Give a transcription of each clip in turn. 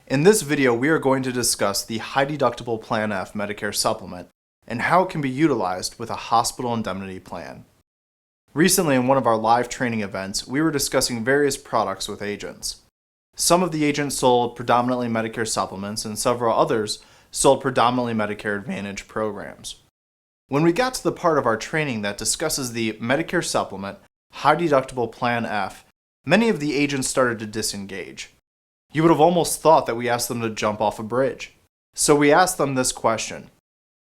In this video, we are going to discuss the High Deductible Plan F Medicare supplement and how it can be utilized with a hospital indemnity plan. Recently, in one of our live training events, we were discussing various products with agents. Some of the agents sold predominantly Medicare supplements and several others sold predominantly Medicare Advantage programs. When we got to the part of our training that discusses the Medicare supplement High Deductible Plan F, many of the agents started to disengage. You would have almost thought that we asked them to jump off a bridge. So we asked them this question: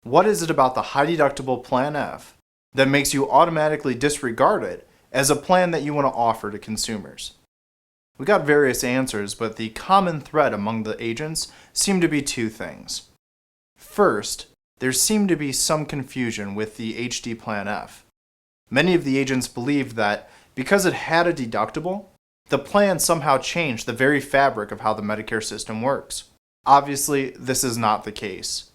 what is it about the High Deductible Plan F that makes you automatically disregard it as a plan that you want to offer to consumers? We got various answers, but the common thread among the agents seemed to be two things. First, there seemed to be some confusion with the HD Plan F. Many of the agents believed that because it had a deductible, the plan somehow changed the very fabric of how the Medicare system works. Obviously, this is not the case.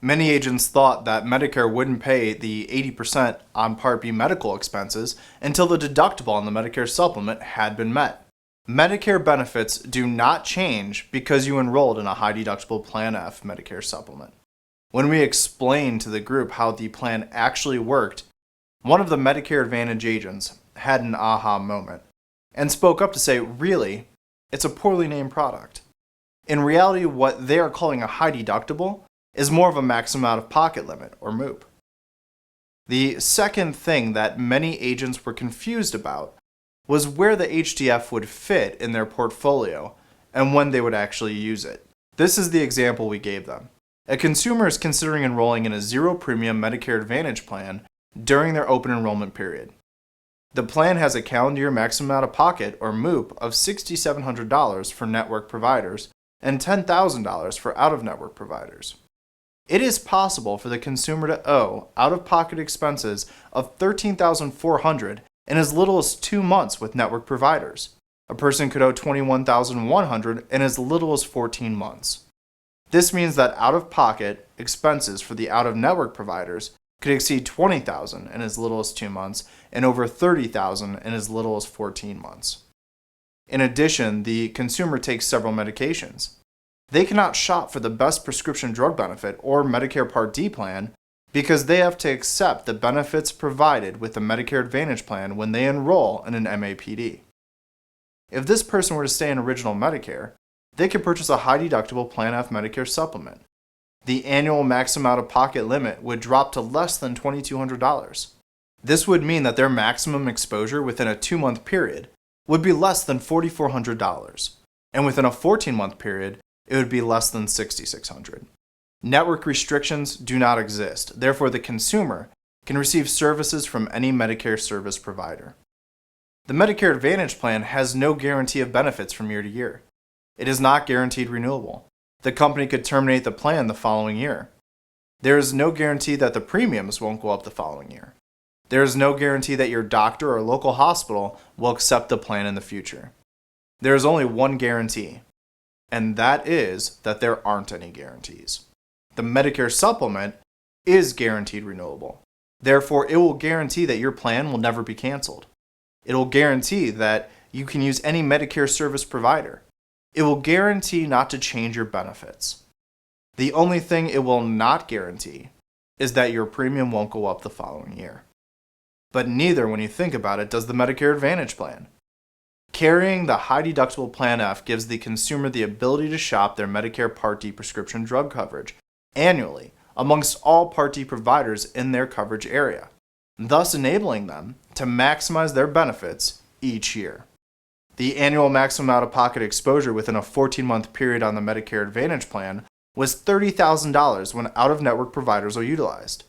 Many agents thought that Medicare wouldn't pay the 80% on Part B medical expenses until the deductible on the Medicare supplement had been met. Medicare benefits do not change because you enrolled in a High Deductible Plan F Medicare supplement. When we explained to the group how the plan actually worked, one of the Medicare Advantage agents had an aha moment and spoke up to say, really, it's a poorly named product. In reality, what they are calling a high deductible is more of a maximum out-of-pocket limit, or MOOP. The second thing that many agents were confused about was where the HDF would fit in their portfolio and when they would actually use it. This is the example we gave them. A consumer is considering enrolling in a zero-premium Medicare Advantage plan during their open enrollment period. The plan has a calendar year maximum out-of-pocket, or MOOP, of $6,700 for network providers and $10,000 for out-of-network providers. It is possible for the consumer to owe out-of-pocket expenses of $13,400 in as little as 2 months with network providers. A person could owe $21,100 in as little as 14 months. This means that out-of-pocket expenses for the out-of-network providers could exceed $20,000 in as little as 2 months and over $30,000 in as little as 14 months. In addition, the consumer takes several medications. They cannot shop for the best prescription drug benefit or Medicare Part D plan because they have to accept the benefits provided with the Medicare Advantage plan when they enroll in an MAPD. If this person were to stay in original Medicare, they could purchase a High Deductible Plan F Medicare supplement. The annual maximum out-of-pocket limit would drop to less than $2,200. This would mean that their maximum exposure within a 2-month period would be less than $4,400, and within a 14-month period, it would be less than $6,600. Network restrictions do not exist, therefore the consumer can receive services from any Medicare service provider. The Medicare Advantage plan has no guarantee of benefits from year to year. It is not guaranteed renewable. The company could terminate the plan the following year. There is no guarantee that the premiums won't go up the following year. There is no guarantee that your doctor or local hospital will accept the plan in the future. There is only one guarantee, and that is that there aren't any guarantees. The Medicare supplement is guaranteed renewable. Therefore, it will guarantee that your plan will never be canceled. It will guarantee that you can use any Medicare service provider. It will guarantee not to change your benefits. The only thing it will not guarantee is that your premium won't go up the following year. But neither, when you think about it, does the Medicare Advantage plan. Carrying the High Deductible Plan F gives the consumer the ability to shop their Medicare Part D prescription drug coverage annually amongst all Part D providers in their coverage area, thus enabling them to maximize their benefits each year. The annual maximum out-of-pocket exposure within a 14-month period on the Medicare Advantage plan was $30,000 when out-of-network providers are utilized.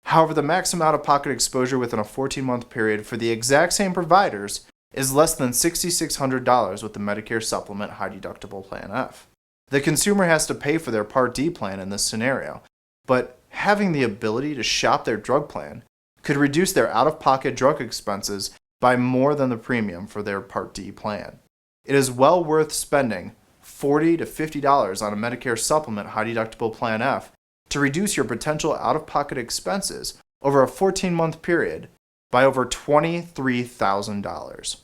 However, the maximum out-of-pocket exposure within a 14-month period for the exact same providers is less than $6,600 with the Medicare Supplement High Deductible Plan F. The consumer has to pay for their Part D plan in this scenario, but having the ability to shop their drug plan could reduce their out-of-pocket drug expenses by more than the premium for their Part D plan. It is well worth spending $40 to $50 on a Medicare Supplement High Deductible Plan F to reduce your potential out-of-pocket expenses over a 14-month period by over $23,000.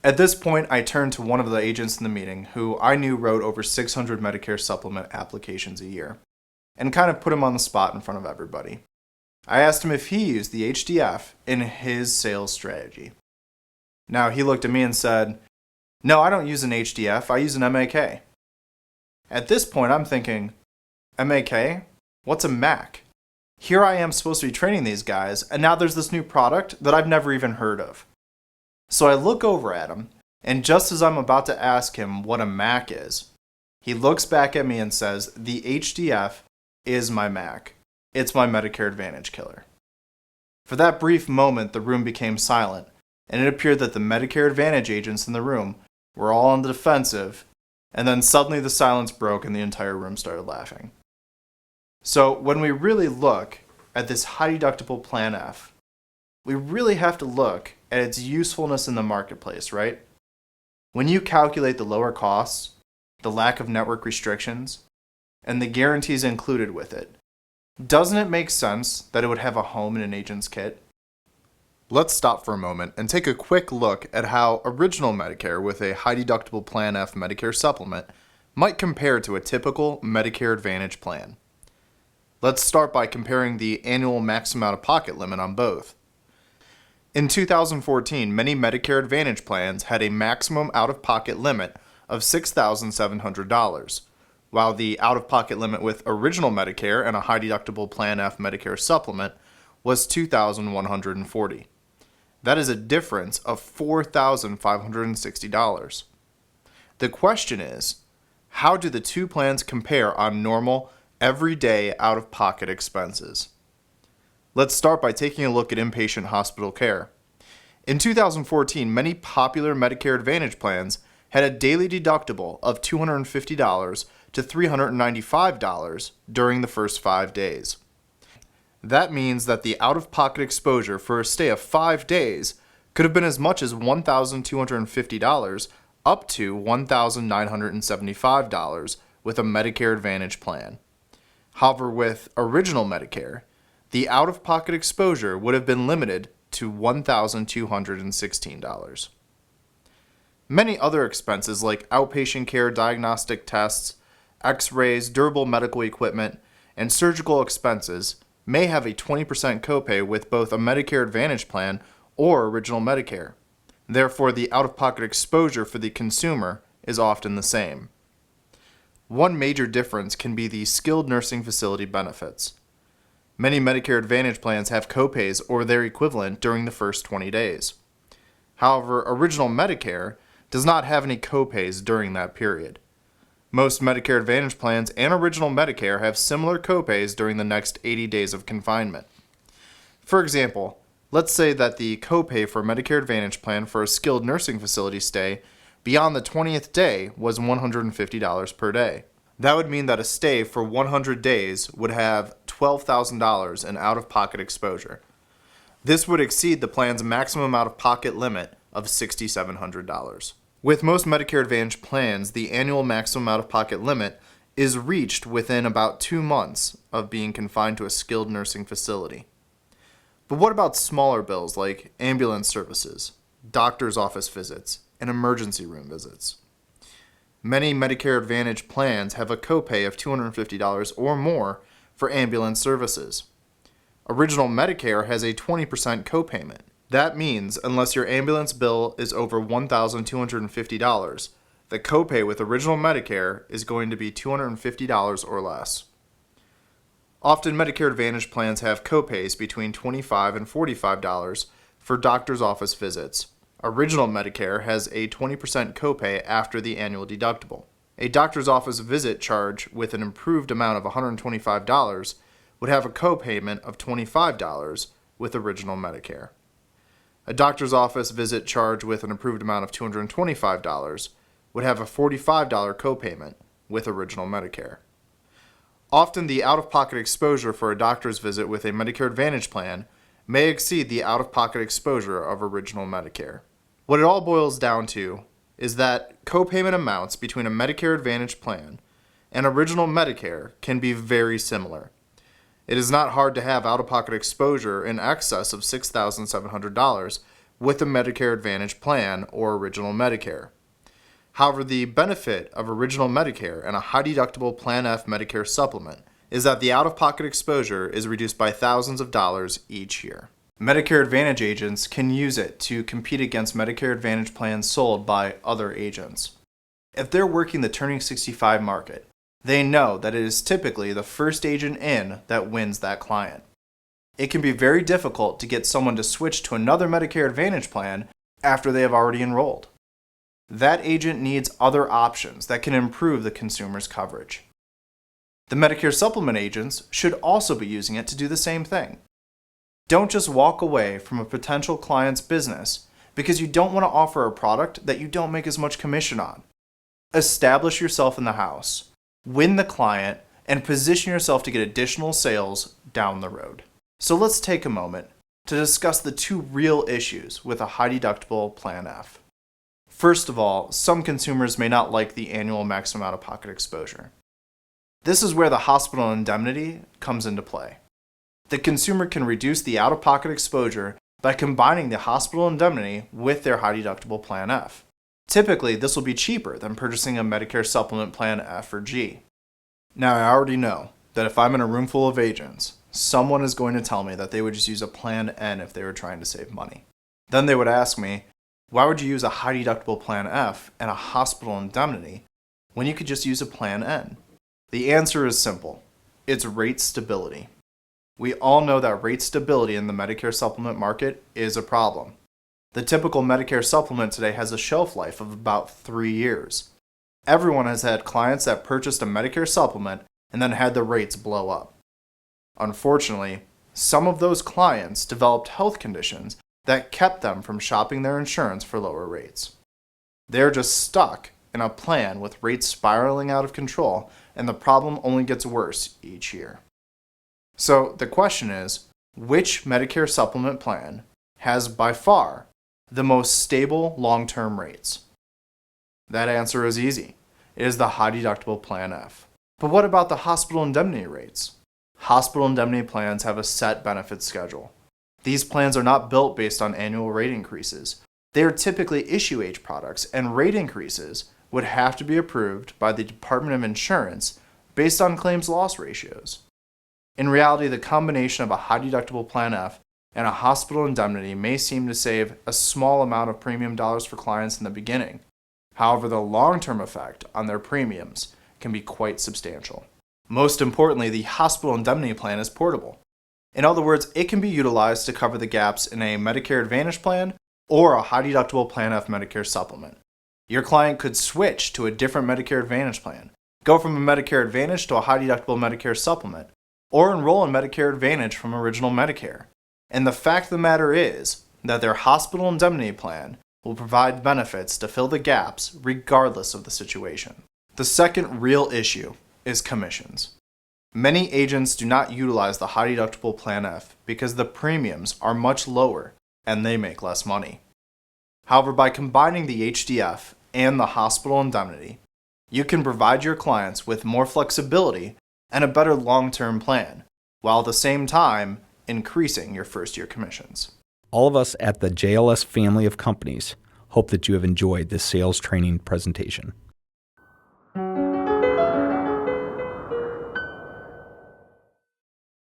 At this point, I turned to one of the agents in the meeting who I knew wrote over 600 Medicare supplement applications a year, and kind of put him on the spot in front of everybody. I asked him if he used the HDF in his sales strategy. Now, he looked at me and said, "No, I don't use an HDF, I use an MAK." At this point, I'm thinking, MAK? What's a MAC? Here I am supposed to be training these guys, and now there's this new product that I've never even heard of. So I look over at him, and just as I'm about to ask him what a MAC is, he looks back at me and says, "The HDF is my MAC. It's my Medicare Advantage killer." For that brief moment, the room became silent, and it appeared that the Medicare Advantage agents in the room were all on the defensive, and then suddenly the silence broke and the entire room started laughing. So when we really look at this High Deductible Plan F, we really have to look at its usefulness in the marketplace, right? When you calculate the lower costs, the lack of network restrictions, and the guarantees included with it, doesn't it make sense that it would have a home in an agent's kit? Let's stop for a moment and take a quick look at how original Medicare with a High Deductible Plan F Medicare supplement might compare to a typical Medicare Advantage plan. Let's start by comparing the annual maximum out-of-pocket limit on both. In 2014, many Medicare Advantage plans had a maximum out-of-pocket limit of $6,700, while the out-of-pocket limit with original Medicare and a High Deductible Plan F Medicare supplement was $2,140. That is a difference of $4,560. The question is, how do the two plans compare on normal, everyday out-of-pocket expenses? Let's start by taking a look at inpatient hospital care. In 2014, many popular Medicare Advantage plans had a daily deductible of $250 to $395 during the first 5 days. That means that the out-of-pocket exposure for a stay of 5 days could have been as much as $1,250 up to $1,975 with a Medicare Advantage plan. However, with original Medicare, the out-of-pocket exposure would have been limited to $1,216. Many other expenses like outpatient care, diagnostic tests, x-rays, durable medical equipment, and surgical expenses may have a 20% copay with both a Medicare Advantage plan or original Medicare. Therefore, the out-of-pocket exposure for the consumer is often the same. One major difference can be the skilled nursing facility benefits. Many Medicare Advantage plans have copays or their equivalent during the first 20 days. However, original Medicare does not have any copays during that period. Most Medicare Advantage plans and original Medicare have similar copays during the next 80 days of confinement. For example, let's say that the copay for a Medicare Advantage plan for a skilled nursing facility stay beyond the 20th day was $150 per day. That would mean that a stay for 100 days would have $12,000 in out-of-pocket exposure. This would exceed the plan's maximum out-of-pocket limit of $6,700. With most Medicare Advantage plans, the annual maximum out-of-pocket limit is reached within about 2 months of being confined to a skilled nursing facility. But what about smaller bills like ambulance services, doctor's office visits, and emergency room visits? Many Medicare Advantage plans have a copay of $250 or more for ambulance services. Original Medicare has a 20% copayment. That means unless your ambulance bill is over $1,250, the copay with original Medicare is going to be $250 or less. Often Medicare Advantage plans have copays between $25 and $45 for doctor's office visits. Original Medicare has a 20% copay after the annual deductible. A doctor's office visit charge with an improved amount of $125 would have a copayment of $25 with original Medicare. A doctor's office visit charge with an improved amount of $225 would have a $45 copayment with original Medicare. Often the out-of-pocket exposure for a doctor's visit with a Medicare Advantage plan may exceed the out-of-pocket exposure of original Medicare. What it all boils down to is that copayment amounts between a Medicare Advantage plan and original Medicare can be very similar. It is not hard to have out-of-pocket exposure in excess of $6,700, with a Medicare Advantage plan or Original Medicare. However, the benefit of Original Medicare and a High Deductible Plan F Medicare supplement is that the out-of-pocket exposure is reduced by thousands of dollars each year. Medicare Advantage agents can use it to compete against Medicare Advantage plans sold by other agents. If they're working the turning 65 market, they know that it is typically the first agent in that wins that client. It can be very difficult to get someone to switch to another Medicare Advantage plan after they have already enrolled. That agent needs other options that can improve the consumer's coverage. The Medicare supplement agents should also be using it to do the same thing. Don't just walk away from a potential client's business because you don't want to offer a product that you don't make as much commission on. Establish yourself in the house, win the client, and position yourself to get additional sales down the road. So let's take a moment to discuss the two real issues with a High Deductible Plan F. First of all, some consumers may not like the annual maximum out-of-pocket exposure. This is where the Hospital Indemnity comes into play. The consumer can reduce the out-of-pocket exposure by combining the Hospital Indemnity with their High Deductible Plan F. Typically, this will be cheaper than purchasing a Medicare Supplement Plan F or G. Now, I already know that if I'm in a room full of agents, someone is going to tell me that they would just use a Plan N if they were trying to save money. Then they would ask me, why would you use a High Deductible Plan F and a Hospital Indemnity when you could just use a Plan N? The answer is simple. It's rate stability. We all know that rate stability in the Medicare supplement market is a problem. The typical Medicare supplement today has a shelf life of about 3 years. Everyone has had clients that purchased a Medicare supplement and then had the rates blow up. Unfortunately, some of those clients developed health conditions that kept them from shopping their insurance for lower rates. They're just stuck in a plan with rates spiraling out of control, and the problem only gets worse each year. So the question is, which Medicare supplement plan has by far the most stable long-term rates? That answer is easy. It is the High Deductible Plan F. But what about the Hospital Indemnity rates? Hospital Indemnity plans have a set benefit schedule. These plans are not built based on annual rate increases. They are typically issue age products, and rate increases would have to be approved by the Department of Insurance based on claims loss ratios. In reality, the combination of a High Deductible Plan F and a Hospital Indemnity may seem to save a small amount of premium dollars for clients in the beginning. However, the long-term effect on their premiums can be quite substantial. Most importantly, the Hospital Indemnity plan is portable. In other words, it can be utilized to cover the gaps in a Medicare Advantage plan or a High Deductible Plan F Medicare supplement. Your client could switch to a different Medicare Advantage plan, go from a Medicare Advantage to a High Deductible Medicare supplement, or enroll in Medicare Advantage from Original Medicare. And the fact of the matter is that their Hospital Indemnity plan will provide benefits to fill the gaps regardless of the situation. The second real issue is commissions. Many agents do not utilize the High Deductible Plan F because the premiums are much lower and they make less money. However, by combining the HDF and the Hospital Indemnity, you can provide your clients with more flexibility and a better long-term plan, while at the same time increasing your first-year commissions. All of us at the JLS family of companies hope that you have enjoyed this sales training presentation.